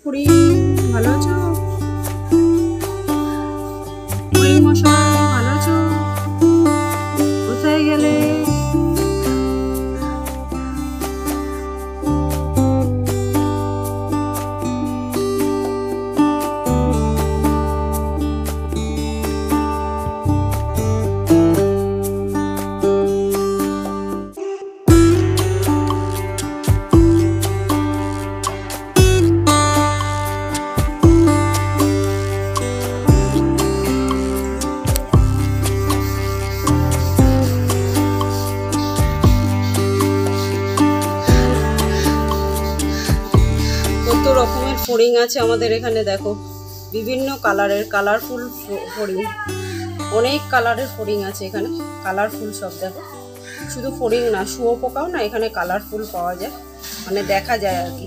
খুড়ি, ভালো আছো? খুড়ি মশাই ভালো আছো? কোথায় গেলে? কত রকমের ফড়িং আছে আমাদের এখানে, দেখো বিভিন্ন কালারের, কালারফুল ফড়িং, অনেক কালারের ফড়িং আছে এখানে, কালারফুল সব। দেখো শুধু ফড়িং না, শুয়োপোকাও না এখানে কালারফুল পাওয়া যায়, মানে দেখা যায় আর কি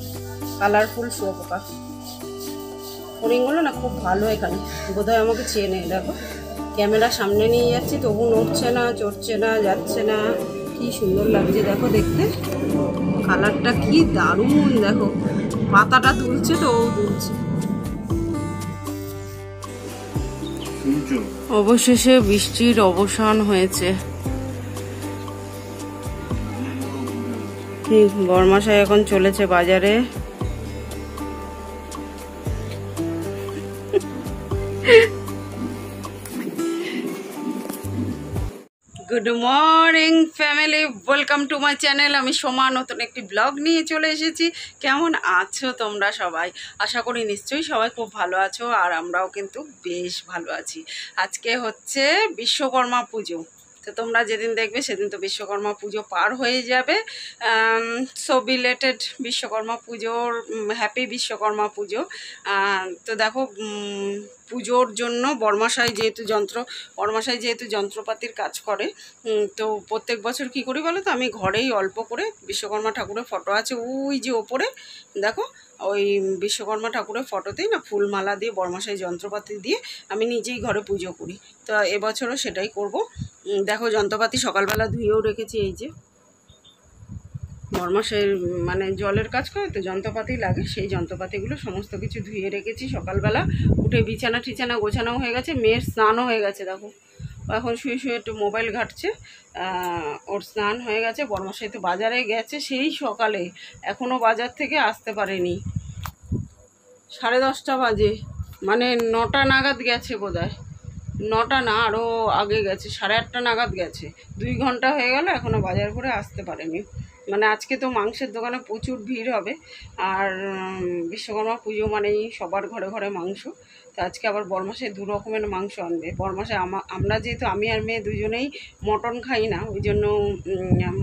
কালারফুল শুয়োপোকা। ফড়িংগুলো না খুব ভালো এখানে, বোধহয় আমাকে চেনে। দেখো ক্যামেরা সামনে নিয়ে যাচ্ছি তবু নড়ছে না, চড়ছে না, যাচ্ছে না। কি সুন্দর লাগছে দেখো দেখতে, কালারটা কি দারুণ। দেখো পাতাটা দুলছে তো, ও দুলছে। অবশেষে বৃষ্টির অবসান হয়েছে। বরমাশাই এখন চলেছে বাজারে। Good morning family, welcome to my channel. আমি সোমা নতুন একটি ব্লগ নিয়ে চলে এসেছি। কেমন আছো তোমরা সবাই? আশা করি নিশ্চয়ই সবাই খুব ভালো আছো, আর আমরাও কিন্তু বেশ ভালো আছি। আজকে হচ্ছে বিশ্বকর্মা পুজো, তো তোমরা যেদিন দেখবে সেদিন তো বিশ্বকর্মা পুজো পার হয়ে যাবে। সো বিলেটেড বিশ্বকর্মা পুজোর হ্যাপি বিশ্বকর্মা পুজো। তো দেখো পুজোর জন্য বরমাশাই যেহেতু যন্ত্রপাতির কাজ করে, তো প্রত্যেক বছর কি করি বলো তো, আমি ঘরেই অল্প করে বিশ্বকর্মা ঠাকুরের ফটো আছে ওই যে ওপরে, দেখো ওই বিশ্বকর্মা ঠাকুরের ফটোতেই না ফুলমালা দিয়ে বরমাশাই যন্ত্রপাতি দিয়ে আমি নিজেই ঘরে পুজো করি। তো এবছরও সেটাই করব। দেখো যন্ত্রপাতি সকালবেলা ধুয়েও রেখেছি, এই যে বরমাশাইয়ের মানে জলের কাজ করে তো যন্ত্রপাতি লাগে, সেই যন্ত্রপাতিগুলো সমস্ত কিছু ধুয়ে রেখেছি। সকালবেলা উঠে বিছানা টিছানা গোছানো হয়ে গেছে, মেয়ের স্নানও হয়ে গেছে। দেখো এখন শুয়ে শুয়ে একটু মোবাইল ঘাঁটছে, ওর স্নান হয়ে গেছে। বরমাশাই তো বাজারে গেছে সেই সকালে, এখনও বাজার থেকে আসতে পারেনি। 10:30 বাজে, মানে 9টা নাগাদ গেছে বোধহয়, 9টা না আরও আগে গেছে, 8:30 নাগাদ গেছে। 2 ঘন্টা হয়ে গেল এখনও বাজার করে আসতে পারেনি। মানে আজকে তো মাংসের দোকানে প্রচুর ভিড় হবে, আর বিশ্বকর্মা পুজো মানেই সবার ঘরে ঘরে মাংস। তো আজকে আবার বরমাশাই 2 রকমের মাংস আনবে। বরমাশাই আমরা যেহেতু আমি আর মেয়ে দুজনেই মটন খাই না, ওই জন্য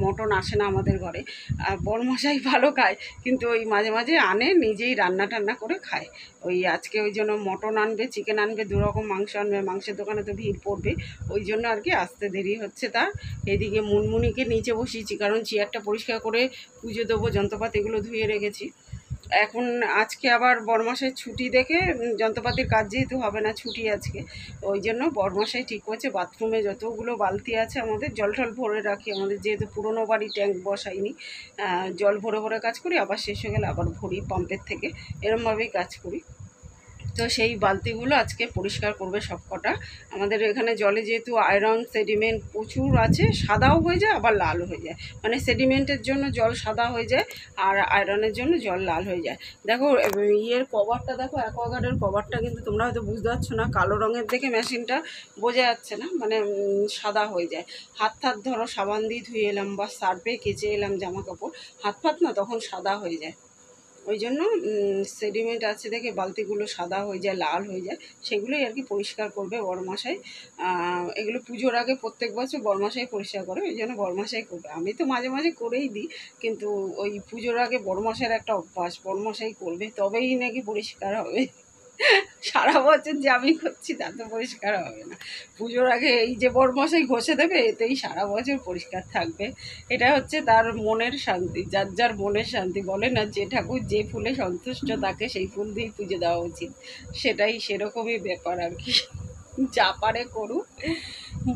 মটন আসে না আমাদের ঘরে। আর বরমাশাই ভালো খায়, কিন্তু ওই মাঝে মাঝে আনে, নিজেই রান্না টান্না করে খায়। ওই আজকে ওই জন্য মটন আনবে, চিকেন আনবে, 2 রকম মাংস আনবে। মাংসের দোকানে তো ভিড় পড়বে, ওই জন্য আর কি আসতে দেরি হচ্ছে তার। এদিকে মুনমুনিকে নিচে বসিয়েছি, কারণ চেয়ারটা পরিষ্কার করে পুজো দেবো, যন্ত্রপাতিগুলো ধুয়ে রেখেছি। এখন আজকে আবার বরমাশাই ছুটি দেখে, যন্ত্রপাতির কাজ যেহেতু হবে না, ছুটি আজকে, ওই জন্য বরমাশাই ঠিক করছে বাথরুমে যতগুলো বালতি আছে আমাদের জল টল ভরে রাখি। আমাদের যেহেতু পুরোনো বাড়ি, ট্যাঙ্ক বসাইনি, জল ভরে ভরে কাজ করি, আবার শেষ হয়ে গেলে আবার ভরি পাম্পের থেকে, এরমভাবেই কাজ করি। তো সেই বালতিগুলো আজকে পরিষ্কার করবে সব কটা। আমাদের এখানে জলে যেহেতু আয়রন সেডিমেন্ট প্রচুর আছে, সাদাও হয়ে যায় আবার লাল হয়ে যায়, মানে সেডিমেন্টের জন্য জল সাদা হয়ে যায় আর আয়রনের জন্য জল লাল হয়ে যায়। দেখো ইয়ের কভারটা দেখো, অ্যাকোয়াগার্ডের কভারটা কিন্তু তোমরা হয়তো বুঝতে পারছো না, কালো রঙের দেখে মেশিনটা বোঝা যাচ্ছে না, মানে সাদা হয়ে যায়। হাত ধরো সাবান দিয়ে ধুয়ে এলাম বা সার্ফে কেচে এলাম জামা কাপড়, হাত না তখন সাদা হয়ে যায়। ওই জন্য সেডিমেন্ট আছে দেখে বালতিগুলো সাদা হয়ে যায়, লাল হয়ে যায়, সেগুলোই আর কি পরিষ্কার করবে বরমাশাই। এগুলো পুজোর আগে প্রত্যেক বছর বরমাশাই পরিষ্কার করে, ওই জন্য বরমাশাই করবে। আমি তো মাঝে মাঝে করেই দিই, কিন্তু ওই পুজোর আগে বরমাশাইয়ের একটা অভ্যাস, বরমাশাই করবে তবেই নাকি পরিষ্কার হবে। সারা বছর যে আমি করছি তা তো পরিষ্কার হবে না, পুজোর আগে এই যে বরমশাই ঘষে দেবে, এতেই সারা বছর পরিষ্কার থাকবে। এটা হচ্ছে তার মনের শান্তি, যার যার মনের শান্তি। বলে না যে ঠাকুর যে ফুলে সন্তুষ্ট তাকে সেই ফুল দিয়েই পুজো দেওয়া উচিত, সেটাই সেরকমই ব্যাপার আর কি। যা পারে করুক,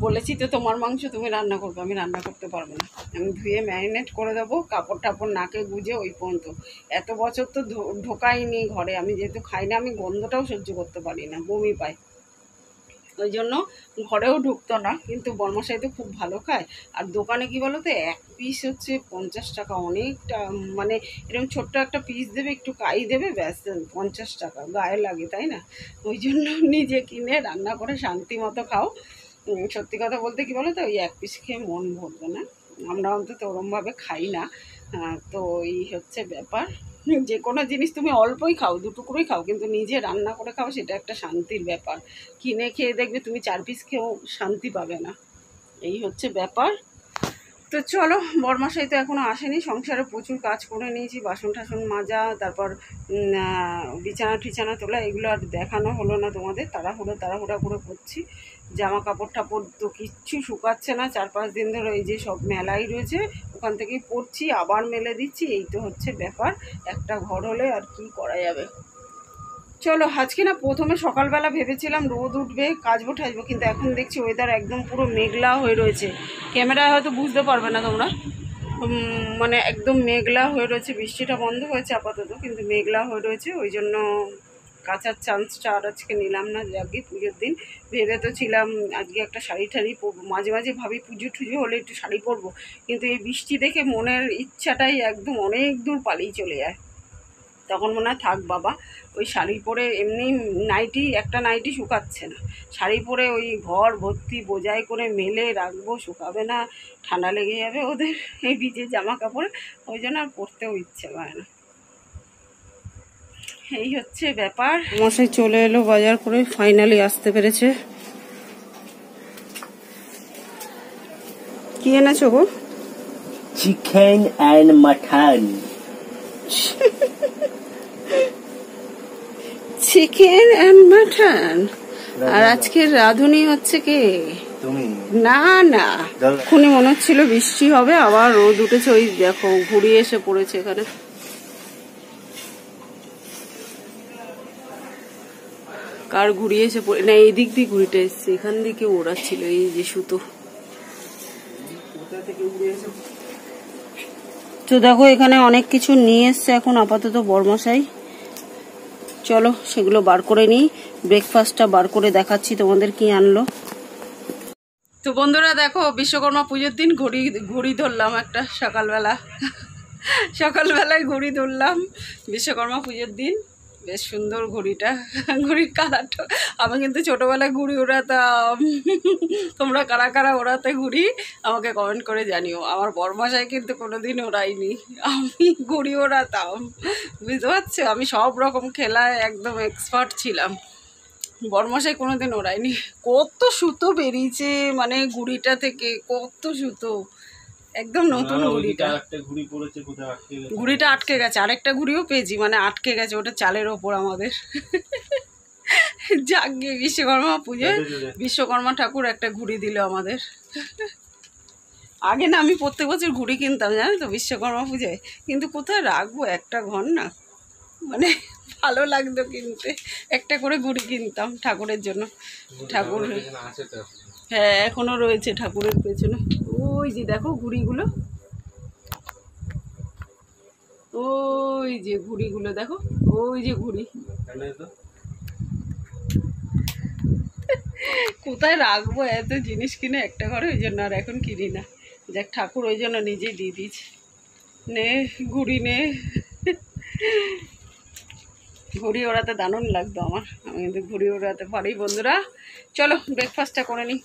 বলেছি তো তোমার মাংস তুমি রান্না করবে, আমি রান্না করতে পারবো না। আমি ধুয়ে ম্যারিনেট করে দেবো, কাপড় টাপড় নাকে গুজে ওই পর্যন্ত। এত বছর তো ঢোকাইনি ঘরে, আমি যেহেতু খাই না, আমি গন্ধটাও সহ্য করতে পারি না, বমি পাই, ওই জন্য ঘরেও ঢুকতো না। কিন্তু বর্মশাই তো খুব ভালো খায়। আর দোকানে কি বলো তো, এক পিস হচ্ছে 50 টাকা, অনেকটা। মানে এরকম ছোট্ট একটা পিস দেবে, একটু কাই দেবে, ব্যাস 50 টাকা, গায়ে লাগে, তাই না? ওই জন্য নিজে কিনে রান্না করে শান্তি মতো খাও। সত্যি কথা বলতে কি বলো তো, ওই এক পিস খেয়ে মন ভরবে না, আমরা অন্তত ওরমভাবে খাই না। তো এই হচ্ছে ব্যাপার। যে কোনো জিনিস তুমি অল্পই খাও, দুটুকুরই খাও, কিন্তু নিজে রান্না করে খাও, সেটা একটা শান্তির ব্যাপার। কিনে খেয়ে দেখবে তুমি 4 পিস খেয়েও শান্তি পাবে না, এই হচ্ছে ব্যাপার। তো চলো, বরমাসাই তো এখনও আসেনি, সংসারে প্রচুর কাজ করে নিয়েছি, বাসন টাসন মাজা, তারপর বিছানা টিছানা তোলা, এগুলো আর দেখানো হলো না তোমাদের, তাড়াহুড়া করে করছি। জামা কাপড় টাপড় তো কিচ্ছু শুকাচ্ছে না, 4-5 দিন ধরে এই যে সব মেলাই রয়েছে, ওখান থেকেই পরছি, আবার মেলে দিচ্ছি, এই তো হচ্ছে ব্যাপার। একটা ঘর হলে আর কি করা যাবে। চলো, আজকে না প্রথমে সকালবেলা ভেবেছিলাম রোদ উঠবে, কাচবো ঠাচবো, কিন্তু এখন দেখছি ওয়েদার একদম পুরো মেঘলা হয়ে রয়েছে। ক্যামেরায় হয়তো বুঝতে পারবে না তোমরা, মানে একদম মেঘলা হয়ে রয়েছে। বৃষ্টিটা বন্ধ হয়েছে আপাতত, কিন্তু মেঘলা হয়ে রয়েছে, ওই জন্য কাচার চান্সটা আর আজকে নিলাম না। যাকে পুজোর দিন ভেবে তো ছিলাম আজকে একটা শাড়ি ঠাড়ি পরবো, মাঝে মাঝে ভাবি পুজো টুজো হলে একটু শাড়ি পরবো, কিন্তু এই বৃষ্টি দেখে মনের ইচ্ছাটাই একদম অনেক দূর পালিয়ে চলে যায়। তখন মনে হয় থাক বাবা, ওই শাড়ি পরে এমনি একটা নাইটি শুকাচ্ছে না, শাড়ি পরে ওই ঘর ভর্তি বোঝাই করে মেলে রাখবো, শুকাবে না, ঠান্ডা লেগে যাবে ওদের এই ভিজে জামা কাপড়ে, ওই জন্য আর পরতেও ইচ্ছে হয় না। এই হচ্ছে ব্যাপার। মশাই চলে এলো বাজার করে, ফাইনালি আসতে পেরেছে। কি এনেছো গো? Chicken and mutton. Chicken and mutton. আর আজকে রাঁধুনি হচ্ছে কে? তুমি? না না, এক্ষুনি মনে হচ্ছিল বৃষ্টি হবে, আবার রোদ উঠেছে, ওই দেখো ঘুরিয়ে এসে পড়েছে এখানে। কার ঘুরিয়ে এসে পড়ে না, এই দিক দিয়ে ঘুরিটা এসছে, এখান দিকে ওড়াচ্ছিল, এই যে সুতো। তো দেখো এখানে অনেক কিছু নিয়ে এসছে এখন আপাতত বরমশাই। চলো সেগুলো বার করে নিই, ব্রেকফাস্টটা বার করে দেখাচ্ছি তোমাদের কি আনলো। তো বন্ধুরা দেখো, বিশ্বকর্মা পুজোর দিন ঘুড়ি ধরলাম একটা সকালবেলায় ঘুড়ি ধরলাম বিশ্বকর্মা পুজোর দিন। বেশ সুন্দর ঘুড়িটা, ঘুড়ির কালারটা। আমি কিন্তু ছোটোবেলায় ঘুড়ি ওড়াতাম, তোমরা কারা কারা ওড়াতে ঘুড়ি আমাকে কমেন্ট করে জানিও। আমার বরমাসাই কিন্তু কোনোদিন ওড়াইনি, আমি ঘুড়ি ওড়াতাম, বুঝতে পারছো? আমি সব রকম খেলায় একদম এক্সপার্ট ছিলাম, বরমাসাই কোনোদিন ওড়াইনি। কত সুতো বেরিয়েছে মানে ঘুড়িটা থেকে, কত সুতো, একদম নতুন ঘুড়িটা। ঘুড়িটা আটকে গেছে, আরেকটা ঘুড়িও পেয়েছি, মানে আটকে গেছে, ওটা চালের ওপর আমাদের। যাকে বিশ্বকর্মা পুজোয় বিশ্বকর্মা ঠাকুর একটা ঘুড়ি দিল আমাদের। আগে না আমি প্রত্যেক বছর ঘুড়ি কিনতাম, জানো তো, বিশ্বকর্মা পুজোয়, কিন্তু কোথায় রাখবো, একটা ঘর না, মানে ভালো লাগতো কিনতে, একটা করে ঘুড়ি কিনতাম ঠাকুরের জন্য। ঠাকুর, হ্যাঁ এখনো রয়েছে ঠাকুরের পেছনে, ওই যে দেখো ঘুড়িগুলো, ওই যে ঘুড়িগুলো দেখো, ওই যে ঘুড়ি, কোথায় রাখবো এত জিনিস কিনে একটা ঘরে, ওই জন্য আর এখন কিনি না। যাক, ঠাকুর ওই জন্য নিজেই দিয়ে দিয়েছে, নে ঘুড়ি নে। ঘুড়ি ওড়াতে দারুণ লাগতো আমার, আমি কিন্তু ঘুড়ি ওড়াতে পারি। বন্ধুরা চলো ব্রেকফাস্টটা করে নিই।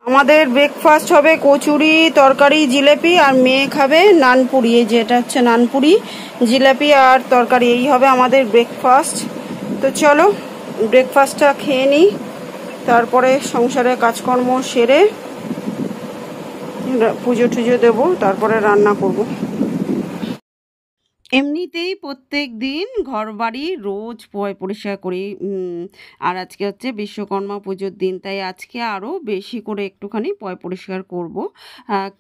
আমাদের ব্রেকফাস্ট হবে কচুরি, তরকারি, জিলেপি, আর মেয়ে খাবে নানপুরি, এই যেটা হচ্ছে নানপুরি, জিলেপি আর তরকারি, এই হবে আমাদের ব্রেকফাস্ট। তো চলো ব্রেকফাস্টটা খেয়ে নিই, তারপরে সংসারের কাজকর্ম সেরে পুজো টুজো দেবো, তারপরে রান্না করব। এমনিতেই প্রত্যেক দিন ঘরবাড়ি রোজ পরিষ্কার করি। আর আজকে হচ্ছে বিশ্বকর্মা পুজোর দিন, তাই আজকে আরও বেশি করে একটুখানি পরিষ্কার করব।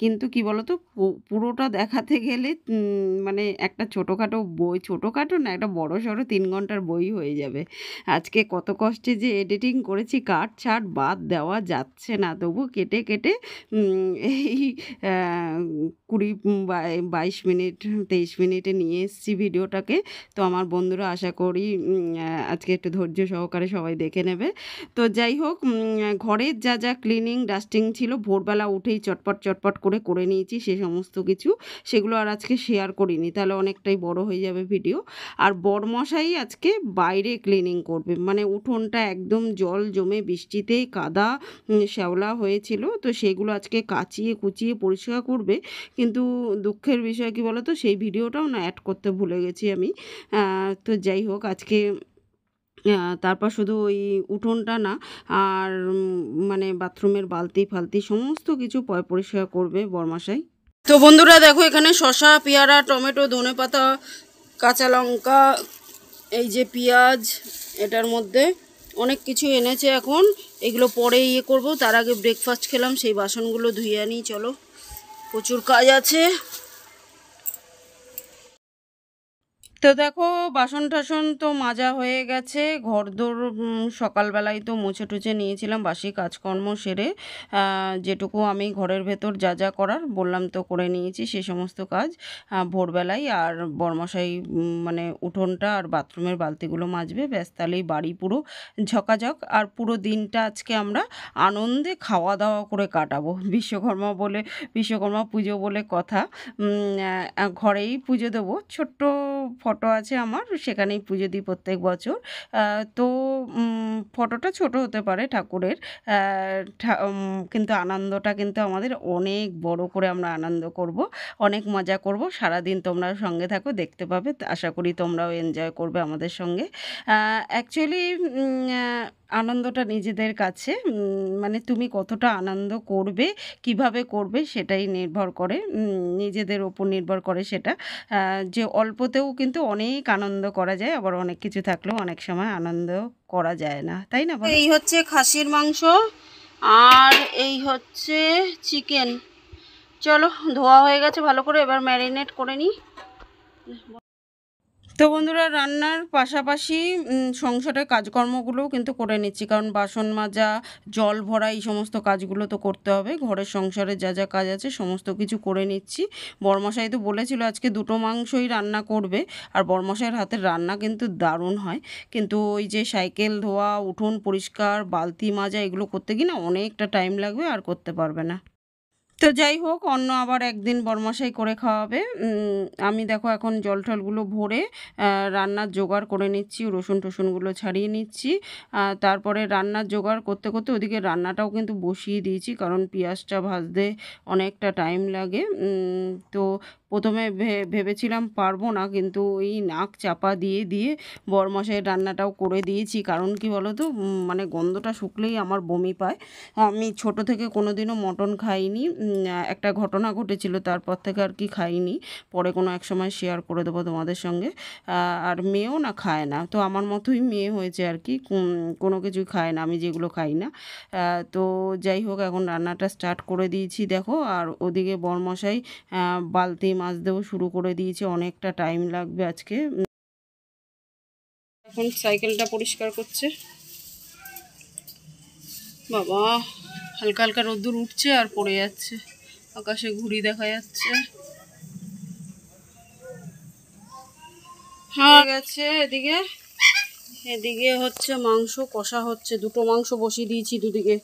কিন্তু কি বলতো, পুরোটা দেখাতে গেলে মানে একটা ছোটোখাটো বই, ছোটোখাটো না, একটা বড়সড় 3 ঘন্টার বই হয়ে যাবে। আজকে কত কষ্টে যে এডিটিং করেছি, কাট ছাট বাদ দেওয়া যাচ্ছে না, তবু কেটে কেটে এই 22 মিনিট 23 মিনিটে নিয়ে এসেছি ভিডিওটাকে। তো আমার বন্ধুরা আশা করি আজকে একটু ধৈর্য সহকারে সবাই দেখে নেবে। তো যাই হোক, ঘরের যা যা ক্লিনিং ডাস্টিং ছিল ভোরবেলা উঠেই চটপট চটপট করে নিয়েছি সে সমস্ত কিছু। সেগুলো আর আজকে শেয়ার করিনি, তাহলে অনেকটাই বড় হয়ে যাবে ভিডিও। আর বরমশাই আজকে বাইরে ক্লিনিং করবে, মানে উঠোনটা একদম জল জমে বৃষ্টিতে কাদা শ্যাওলা হয়েছিল, তো সেগুলো আজকে কাচিয়ে কুচিয়ে পরিষ্কার করবে। কিন্তু দুঃখের বিষয় কি বলো তো, সেই ভিডিওটাও না অ্যাড করতে ভুলে গেছি আমি। তো যাই হোক, আজকে তারপর শুধু ওই উঠোনটা না, আর মানে বাথরুমের বালতি ফালতি সমস্ত কিছু পরিষ্কার করবে বরমাশাই। তো বন্ধুরা দেখো, এখানে শসা, পেয়ারা, টমেটো, ধনেপাতা, কাঁচা লঙ্কা, এই যে পেঁয়াজ, এটার মধ্যে অনেক কিছু এনেছে। এখন এগুলো পরে করব, তার আগে ব্রেকফাস্ট খেলাম, সেই বাসনগুলো ধুয়ে আনি। চলো, প্রচুর কাজ আছে। তো দেখো, বাসন টাসন তো মাজা হয়ে গেছে, ঘরদোর সকালবেলায় তো মুছে টুছে নিয়েছিলাম, বাসি কাজকর্ম সেরে যেটুকু আমি ঘরের ভেতর যা যা করার বললাম তো করে নিয়েছি সে সমস্ত কাজ ভোরবেলায়। আর বরমশাই মানে উঠোনটা আর বাথরুমের বালতিগুলো মাজবে, ব্যাস, তাহলেই বাড়ি পুরো ঝকাঝক। আর পুরো দিনটা আজকে আমরা আনন্দে খাওয়া দাওয়া করে কাটাবো। বিশ্বকর্মা পুজো বলে কথা। ঘরেই পুজো দেবো, ছোট্ট ফটো আছে আমার, সেখানেই পুজো দিই প্রত্যেক বছর। তো ফটোটা ছোট হতে পারে ঠাকুরের, কিন্তু আনন্দটা কিন্তু আমাদের অনেক বড় করে আমরা আনন্দ করব, অনেক মজা করব। সারাদিন তোমরা সঙ্গে থাকো, দেখতে পাবে, আশা করি তোমরাও এনজয় করবে আমাদের সঙ্গে। অ্যাকচুয়ালি আনন্দটা নিজেদের কাছে, মানে তুমি কতটা আনন্দ করবে, কিভাবে করবে, সেটাই নির্ভর করে, নিজেদের ওপর নির্ভর করে সেটা। যে অল্পতেও কিন্তু অনেক আনন্দ করা যায়, আবার অনেক কিছু থাকলেও অনেক সময় আনন্দ করা যায় না, তাই না? এই হচ্ছে খাসির মাংস আর এই হচ্ছে চিকেন। চলো, ধোয়া হয়ে গেছে ভালো করে, এবার ম্যারিনেট করে নিই। তো বন্ধুরা, রান্নার পাশাপাশি সংসারের কাজকর্মগুলোও কিন্তু করে নিচ্ছি, কারণ বাসন মাজা, জল ভরা, এই সমস্ত কাজগুলো তো করতে হবে। ঘরের সংসারে যা যা কাজ আছে সমস্ত কিছু করে নিচ্ছি। বরমশাই তো বলেছিল আজকে 2টো মাংসই রান্না করবে, আর বরমশাইয়ের হাতের রান্না কিন্তু দারুণ হয়। কিন্তু ওই যে সাইকেল ধোয়া, উঠোন পরিষ্কার, বালতি মাজা, এগুলো করতে গিয়ে না অনেকটা টাইম লাগবে, আর করতে পারবে না। তো যাই হোক, অন্য আবার একদিন বরমশাই করে খাওয়াবে। আমি দেখো এখন জল টলগুলো ভরে রান্নার জোগাড় করে নিচ্ছি, রসুন টসুনগুলো ছাড়িয়ে নিচ্ছি। তারপরে রান্নার জোগাড় করতে করতে ওদিকে রান্নাটাও কিন্তু বসিয়ে দিয়েছি, কারণ পেঁয়াজটা ভাজতে অনেকটা টাইম লাগে। তো প্রথমে ভেবেছিলাম পারবো না, কিন্তু ওই নাক চাপা দিয়ে দিয়ে বরমশাইয়ের রান্নাটাও করে দিয়েছি। কারণ কি বলো তো, মানে গন্ধটা শুকলেই আমার বমি পায়। আমি ছোট থেকে কোনোদিনও মটন খাইনি, একটা ঘটনা ঘটেছিল, তারপর থেকে আর কি খাইনি। পরে কোনো এক সময় শেয়ার করে দেবো তোমাদের সঙ্গে। আর মেয়েও না খায় না, তো আমার মতোই মেয়ে হয়েছে আর কি, কোনো কিছুই খায় না আমি যেগুলো খাই না। তো যাই হোক, এখন রান্নাটা স্টার্ট করে দিয়েছি দেখো। আর ওদিকে বরমশাই বালতি মাজতেও শুরু করে দিয়েছে, অনেকটা টাইম লাগবে আজকে। এখন সাইকেলটা পরিষ্কার করছে। বাবা, হালকা হালকা রোদ্দুর উঠছে আর পড়ে যাচ্ছে, আকাশে ঘুড়ি দেখা যাচ্ছে। হ্যাঁ গেছে। এদিকে এদিকে হচ্ছে মাংস কষা হচ্ছে, 2টো মাংস বসিয়ে দিয়েছি দুদিকে।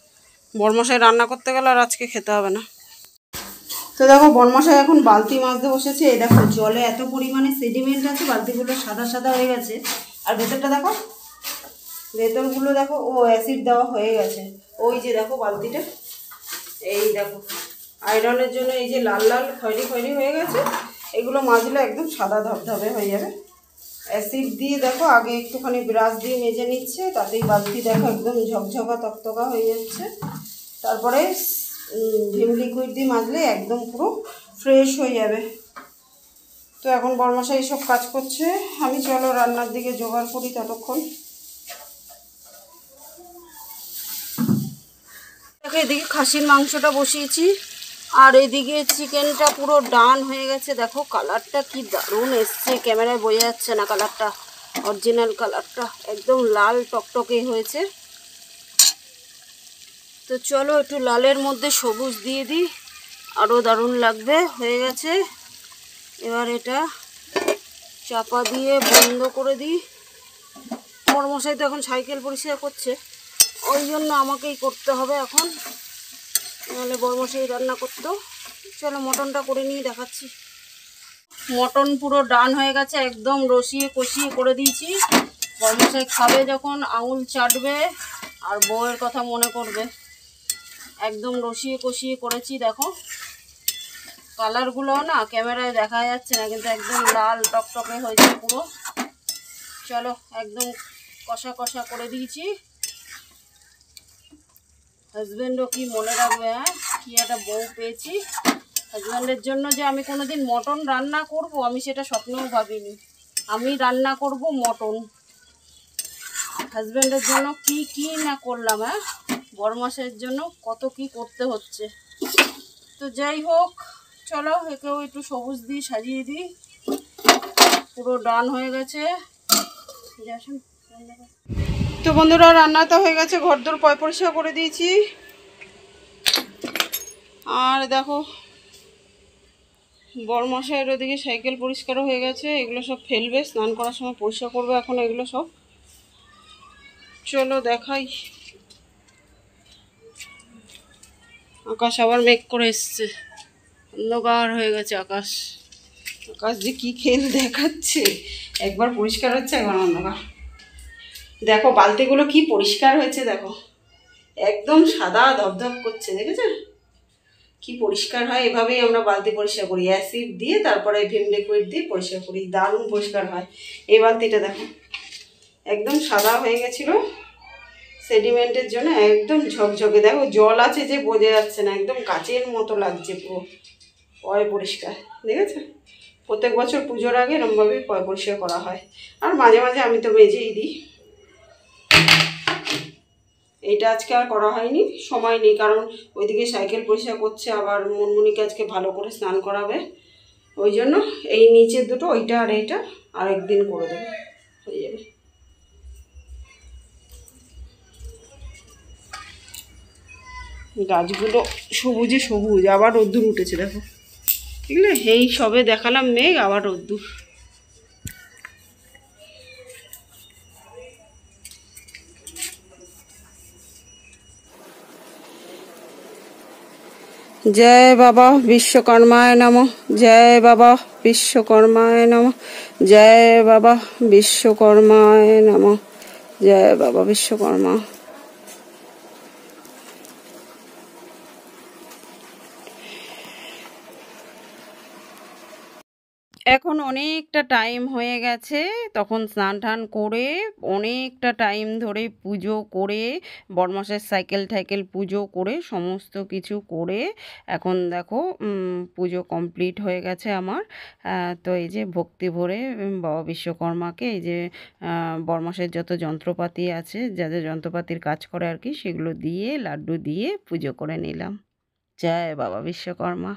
বরমশাই রান্না করতে গেলে আর আজকে খেতে হবে না। তো দেখো, বরমশাই এখন বালতি মাজতে বসেছে। এই দেখো, জলে এত পরিমাণে সেডিমেন্ট আছে, বালতিগুলো সাদা সাদা হয়ে গেছে। আর ভেতরটা দেখো, ভেতরগুলো দেখো, ও অ্যাসিড দেওয়া হয়ে গেছে। ওই যে দেখো বালতিটা, এই দেখো আয়রনের জন্য এই যে লাল লাল খয়েরি খয়েরি হয়ে গেছে। এগুলো মাজলে একদম সাদা ধবধবে হয়ে যাবে। অ্যাসিড দিয়ে দেখো আগে একটুখানি ব্রাশ দিয়ে মেজে নিচ্ছে, তাতেই বালতি দেখো একদম ঝকঝকা তকতকা হয়ে যাচ্ছে। তারপরে ভিম লিকুইড দিয়ে মাজলে একদম পুরো ফ্রেশ হয়ে যাবে। তো এখন বড়মশাই এইসব কাজ করছে, আমি চলো রান্নার দিকে জোগাড় করি ততক্ষণ। এদিকে খাসির মাংসটা বসিয়েছি, আর এদিকে চিকেনটা পুরো ডান হয়ে গেছে। দেখো কালারটা কি দারুণ এসছে, ক্যামেরায় বোঝা যাচ্ছে না কালারটা, অরিজিনাল কালারটা একদম লাল টকটকে হয়েছে। তো চলো একটু লালের মধ্যে সবুজ দিয়ে দিই, আরও দারুণ লাগবে। হয়ে গেছে, এবার এটা চাপা দিয়ে বন্ধ করে দিই। বড়মশাই তো এখন সাইকেল পরিষ্কার করছে, ওই জন্য আমাকেই করতে হবে এখন, নাহলে বড়মশাই রান্না করতো। চলো মটনটা করে নিয়ে দেখাচ্ছি। মটন পুরো ডান হয়ে গেছে, একদম রসিয়ে কষিয়ে করে দিয়েছি। বড়মশাই খাবে যখন আঙুল চাটবে আর বউয়ের কথা মনে করবে। একদম রসিয়ে কষিয়ে করেছি, দেখো কালারগুলো না ক্যামেরায় দেখা যাচ্ছে না, কিন্তু একদম লাল টকটকে হয়েছে পুরো। চলো একদম কষা কষা করে দিয়েছি। হাজব্যান্ডও কি মনে রাখবে, হ্যাঁ কি একটা বউ পেয়েছি। হাজব্যান্ডের জন্য যে আমি কোনোদিন মটন রান্না করব, আমি সেটা স্বপ্নেও ভাবিনি। আমি রান্না করব মটন, হাজব্যান্ডের জন্য কি কি না করলাম। হ্যাঁ বড়মশাইয়ের জন্য কত কি করতে হচ্ছে। তো যাই হোক, চলো একেও একটু সবুজ দিয়ে সাজিয়ে দিই। পুরো ডান হয়ে গেছে। তো বন্ধুরা রান্না তো হয়ে গেছে, ঘরদোর পরিষ্কার করে দিয়েছি। আর দেখো বড়মশাইয়ের ওদিকে সাইকেল পরিষ্কারও হয়ে গেছে, এগুলো সব ফেলবে, স্নান করার সময় পরিষ্কার করবে এখন এগুলো সব। চলো দেখাই। আকাশ আবার মেঘ করে এসছে, অন্ধকার হয়ে গেছে আকাশ। আকাশ যে কি খেল দেখাচ্ছে, একবার পরিষ্কার হচ্ছে একবার অন্ধকার। দেখো বালতিগুলো কি পরিষ্কার হয়েছে, দেখো একদম সাদা ধপধপ করছে, দেখেছো কি পরিষ্কার হয়। এভাবেই আমরা বালতি পরিষ্কার করি, অ্যাসিড দিয়ে তারপরে ভিম লিকুইড দিয়ে পরিষ্কার করি, দারুণ পরিষ্কার হয়। এই বালতিটা দেখো একদম সাদা হয়ে গেছিলো সেডিমেন্টের জন্য, একদম ঝকঝকে। দেখো জল আছে যে বোঝা যাচ্ছে না, একদম কাচের মতো লাগছে পুরো, পয় পরিষ্কার। দেখেছো প্রত্যেক বছর পুজোর আগে এরমভাবে পয় পরিষ্কার করা হয়। আর মাঝে মাঝে আমি তো মেজেই দিই। এইটা আজকে আর করা হয়নি, সময় নেই, কারণ ওইদিকে সাইকেল পরিষ্কার করছে, আবার মুনমুনিকে আজকে ভালো করে স্নান করাবে, ওই জন্য এই নিচের দুটো, ওইটা আর এইটা আর একদিন করে দেবো, হয়ে যাবে। গাছগুলো সবুজে সবুজ, আবার রোদ্দুর উঠেছে দেখো, বুঝলে এই সবে দেখালাম মেঘ, আবার রোদ্দুর। জয় বাবা বিশ্বকর্মায় নমঃ, জয় বাবা বিশ্বকর্মায় নমঃ, জয় বাবা বিশ্বকর্মায় নমঃ, জয় বাবা বিশ্বকর্মা। এখন অনেকটা টাইম হয়ে গেছে, তখন স্নান টান করে অনেকটা টাইম ধরে পুজো করে, বড়মশাইয়ের সাইকেল টাইকেল পুজো করে সমস্ত কিছু করে এখন দেখো পুজো কমপ্লিট হয়ে গেছে আমার। তো এই যে ভক্তি ভরে বাবা বিশ্বকর্মাকে এই যে বড়মশাইয়ের যত যন্ত্রপাতি আছে, যা যা যন্ত্রপাতির কাজ করে আর কি, সেগুলো দিয়ে লাড্ডু দিয়ে পুজো করে নিলাম। জয় বাবা বিশ্বকর্মা।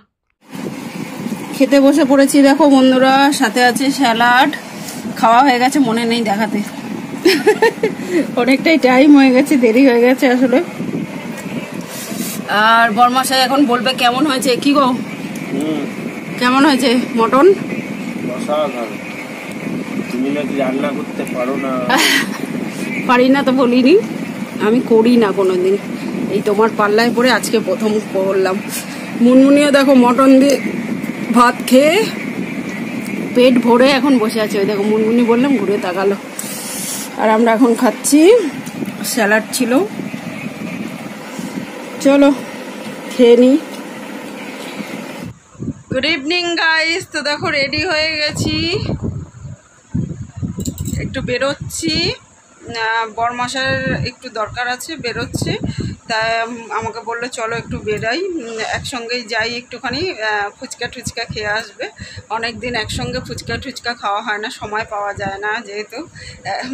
খেতে বসে পড়েছি দেখো বন্ধুরা, সাথে আছে স্যালাড। খাওয়া হয়ে গেছে, মনে নেই দেখাতে, অনেকটাই টাইম হয়ে গেছে, দেরি হয়ে গেছে আসলে। আর বড়মশাই এখন বলবে কেমন হয়েছে। কি গো কেমন হয়েছে মটন? তুমি নাকি রান্না করতে পারো না? পারি না তো বলিনি, আমি করি না কোনোদিন, এই তোমার পাল্লায় পড়ে আজকে প্রথম করলাম। মুনমুনিও দেখো মটন দিয়ে ভাত খেয়ে পেট ভরে এখন বসে আছে, ওই দেখো মুনমুনি বললাম ঘুরে তাকালো। আর আমরা এখন খাচ্ছি, স্যালাড ছিল। চলো খেয়ে নিই। Good evening guys. তো দেখো রেডি হয়ে গেছি, একটু বেরোচ্ছি, বড়মশাইয়ের একটু দরকার আছে, বেরোচ্ছে। তাই আমাকে বললো চলো একটু বেরাই, একসঙ্গেই যাই, একটুখানি ফুচকা টুচকা খেয়ে আসবে। অনেক দিন একসঙ্গে ফুচকা টুচকা খাওয়া হয় না, সময় পাওয়া যায় না, যেহেতু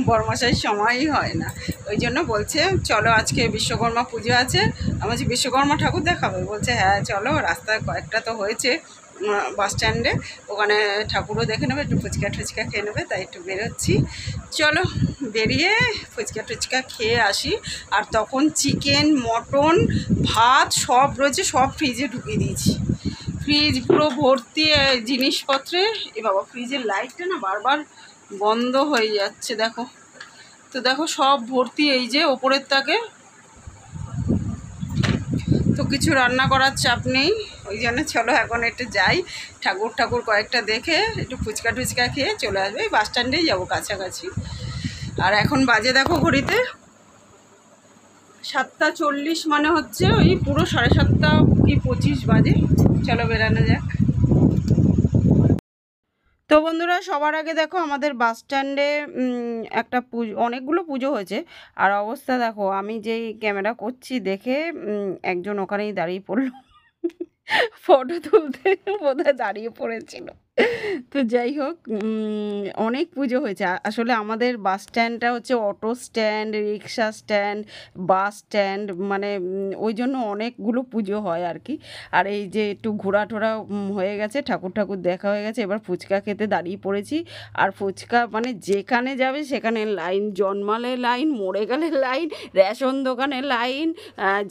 বড়মশাই সময়ই হয় না। ওই জন্য বলছে চলো আজকে বিশ্বকর্মা পুজো আছে। আমি বলছি বিশ্বকর্মা ঠাকুর দেখাবে? বলছে হ্যাঁ চলো, রাস্তায় কয়েকটা তো হয়েছে বাস স্ট্যান্ডে, ওখানে ঠাকুরও দেখে নেবে, একটু ফুচকা টুচকা খেয়ে নেবে, তাই একটু বেরোচ্ছি। চলো বেরিয়ে ফুচকা টুচকা খেয়ে আসি। আর তখন চিকেন, মটন, ভাত সব রয়েছে, সব ফ্রিজে ঢুকিয়ে দিয়েছি। ফ্রিজ পুরো ভর্তি জিনিসপত্রে। এ বাবা, ফ্রিজের লাইটটা না বারবার বন্ধ হয়ে যাচ্ছে, দেখো তো, দেখো সব ভর্তি, এই যে ওপরের তাকে। তো কিছু রান্না করার চাপ নেই, ওই জন্য চলো এখন একটু যাই, ঠাকুর কয়েকটা দেখে একটু ফুচকা টুচকা খেয়ে চলে আসবে। এই বাস স্ট্যান্ডেই যাবো কাছাকাছি। আর এখন বাজে দেখো ঘড়িতে 7:40, মানে হচ্ছে ওই পুরো 7:30 কি 25 বাজে। চলো বেরানো যাক। তো বন্ধুরা, সবার আগে দেখো আমাদের বাস স্ট্যান্ডে একটা পুজো, অনেকগুলো পুজো হয়েছে। আর অবস্থা দেখো, আমি যেই ক্যামেরা করছি দেখে একজন ওখানেই দাঁড়িয়ে পড়লো ফটো তুলতে, বোধহয় দাঁড়িয়ে পড়েছিল। তো যাই হোক, অনেক পুজো হয়েছে। আসলে আমাদের বাস স্ট্যান্ডটা হচ্ছে অটো স্ট্যান্ড, রিক্সা স্ট্যান্ড, বাস স্ট্যান্ড, মানে ওই জন্য অনেকগুলো পুজো হয় আর কি। আর এই যে একটু ঘোরা টোরা হয়ে গেছে, ঠাকুর দেখা হয়ে গেছে, এবার ফুচকা খেতে দাঁড়িয়ে পড়েছি। আর ফুচকা মানে যেখানে যাবে সেখানে লাইন, জন্মালে লাইন, মরে গেলে লাইন, রেশন দোকানে লাইন,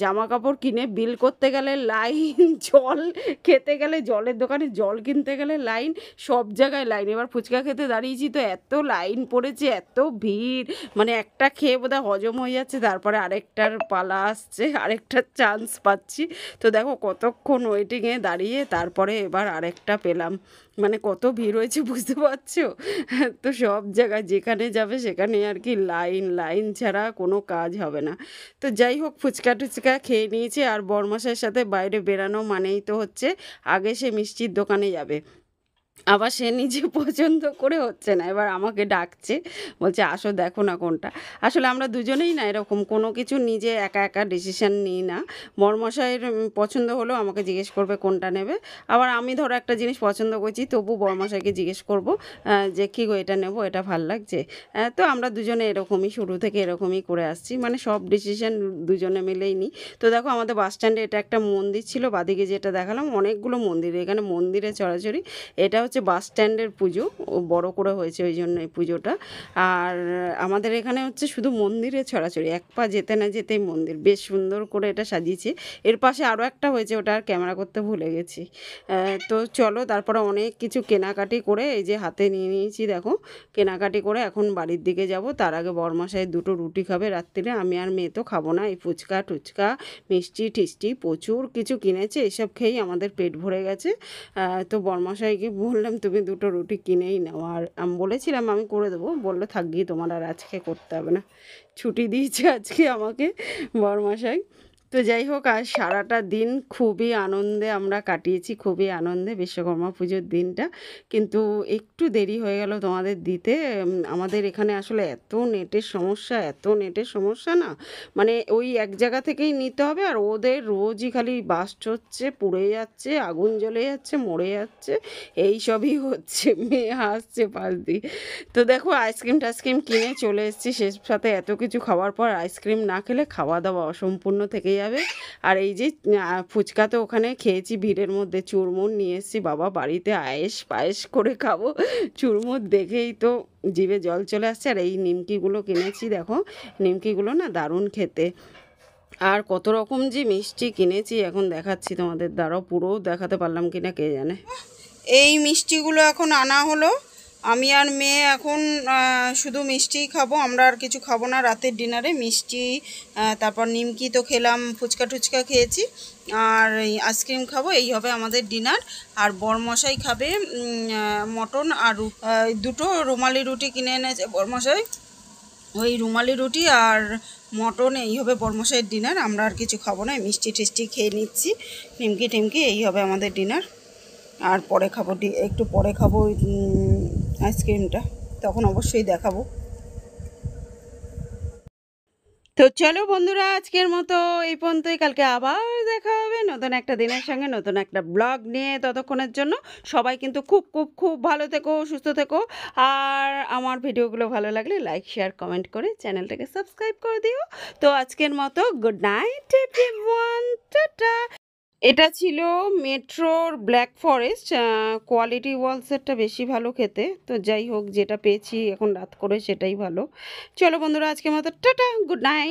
জামা কাপড় কিনে বিল করতে গেলে লাইন, জল খেতে গেলে, জলের দোকানে জল কিনতে গেলে লাইন, সব জায়গায় লাইন। এবার ফুচকা খেতে দাঁড়িয়েছি তো এত লাইন পড়েছে, এত ভিড়, মানে একটা খেয়ে বোধহয় হজম হয়ে যাচ্ছে, তারপরে আরেকটার পালা আসছে, আরেকটার চান্স পাচ্ছি। তো দেখো কতক্ষণ ওয়েটিংয়ে দাঁড়িয়ে তারপরে এবার আরেকটা পেলাম। মানে কত ভিড় হয়েছে বুঝতে পারছো? তো সব জায়গায় যেখানে যাবে সেখানে আর কি লাইন ছাড়া কোনো কাজ হবে না। তো যাই হোক, ফুচকা টুচকা খেয়ে নিয়েছি। আর বরমাসের সাথে বাইরে বেরানো মানেই তো হচ্ছে আগে সে মিষ্টির দোকানে যাবে, আবার সে নিজে পছন্দ করে হচ্ছে না, এবার আমাকে ডাকছে, বলছে আসো দেখো না কোনটা। আসলে আমরা দুজনেই না এরকম কোনো কিছু নিজে একা ডিসিশান নিই না। বরমশাইয়ের পছন্দ হলেও আমাকে জিজ্ঞেস করবে কোনটা নেবে। আবার আমি ধরো একটা জিনিস পছন্দ করছি, তবু বরমশাইকে জিজ্ঞেস করব যে কী গো এটা নেবো, এটা ভাল লাগছে। তো আমরা দুজনে এরকমই শুরু থেকে এরকমই করে আসছি, মানে সব ডিসিশান দুজনে মিলেই নিই। তো দেখো আমাদের বাস স্ট্যান্ডে এটা একটা মন্দির ছিল, বাদিকে যেটা দেখালাম অনেকগুলো মন্দির, এখানে মন্দিরে চড়াচড়ি। এটা হচ্ছে বাস স্ট্যান্ডের পুজো, বড় করে হয়েছে ওই জন্য এই পুজোটা। আর আমাদের এখানে হচ্ছে শুধু মন্দিরে ছড়াছড়ি, এক পা যেতে না যেতেই মন্দির, বেশ সুন্দর করে এটা সাজিয়েছে। এর পাশে আরও একটা হয়েছে, ওটা আর ক্যামেরা করতে ভুলে গেছি। তো চলো, তারপরে অনেক কিছু কেনাকাটি করে এই যে হাতে নিয়ে নিয়েছি, দেখো কেনাকাটি করে এখন বাড়ির দিকে যাব। তার আগে বরমশাই দুটো রুটি খাবে রাত্রিরে, আমি আর মেয়ে তো খাবো না। এই ফুচকা টুচকা, মিষ্টি টিষ্টি প্রচুর কিছু কিনেছে, এসব খেয়েই আমাদের পেট ভরে গেছে। তো বরমশাইকে বললাম তুমি দুটো রুটি কিনেই নাও, আর আমি বলেছিলাম আমি করে দেবো, বললো থাক গিয়ে তোমার আর আজকে করতে হবে না, ছুটি দিয়েছে আজকে আমাকে বরমশাই। তো যাই হোক, আজ সারাটা দিন খুবই আনন্দে আমরা কাটিয়েছি, খুবই আনন্দে বিশ্বকর্মা পুজোর দিনটা। কিন্তু একটু দেরি হয়ে গেল তোমাদের দিতে। আমাদের এখানে আসলে এত নেটের সমস্যা না, মানে ওই এক জায়গা থেকেই নিতে হবে, আর ওদের রোজই খালি বাস্ট হচ্ছে, পুড়ে যাচ্ছে, আগুন জ্বলে যাচ্ছে, মরে যাচ্ছে, এই সবই হচ্ছে। মেয়ে হাসছে পাশ দিয়ে। তো দেখো আইসক্রিম টাইসক্রিম কিনে চলে এসেছি, শেষ সাথে এত কিছু খাওয়ার পর আইসক্রিম না খেলে খাওয়া দাওয়া অসম্পূর্ণ থেকে যাবে। আর এই যে ফুচকা তো ওখানে খেয়েছি ভিড়ের মধ্যে, চুরমুর নিয়ে এসেছি, বাবা বাড়িতে পায়েস করে খাবো, চুরমুর দেখেই তো জিভে জল চলে আসছে। আর এই নিমকিগুলো কিনেছি, দেখো নিমকিগুলো না দারুণ খেতে। আর কত রকম যে মিষ্টি কিনেছি এখন দেখাচ্ছি তোমাদের, দ্বারাও পুরো দেখাতে পারলাম কিনা কে জানে। এই মিষ্টিগুলো এখন আনা হলো, আমি আর মেয়ে এখন শুধু মিষ্টিই খাবো, আমরা আর কিছু খাবো না রাতের ডিনারে। মিষ্টি, তারপর নিমকি তো খেলাম, ফুচকা টুচকা খেয়েছি, আর এই আইসক্রিম খাবো, এই হবে আমাদের ডিনার। আর বরমশাই খাবে মটন আর দুটো রুমালি রুটি কিনে এনেছে বরমশাই, ওই রুমালি রুটি আর মটন, এই হবে বরমশাইয়ের ডিনার। আমরা আর কিছু খাবো না, মিষ্টি টিষ্টি খেয়ে নিচ্ছি, নিমকি টিমকি, এই হবে আমাদের ডিনার। আর পরে খাবো, একটু পরে খাবো আইসক্রিমটা, তখন অবশ্যই দেখাবো। তো চলো বন্ধুরা, আজকের মতো এই পর্যন্তই। কালকে আবার দেখা হবে নতুন একটা দিনের সঙ্গে, নতুন একটা ব্লগ নিয়ে। ততক্ষণের জন্য সবাই কিন্তু খুব খুব খুব ভালো থেকো, সুস্থ থেকো। আর আমার ভিডিওগুলো ভালো লাগলে লাইক, শেয়ার, কমেন্ট করে চ্যানেলটাকে সাবস্ক্রাইব করে দিও। তো আজকের মতো গুড নাইট এভরিওয়ান, টাটা। এটা ছিল মেট্রোর ব্ল্যাক ফরেস্ট। কোয়ালিটি ওয়ালসেরটা বেশি ভালো খেতে, তো যাই হোক, যেটা পেয়েছি এখন রাত করে সেটাই ভালো। চলো বন্ধুরা, আজকের মতো টাটা, গুড নাইট।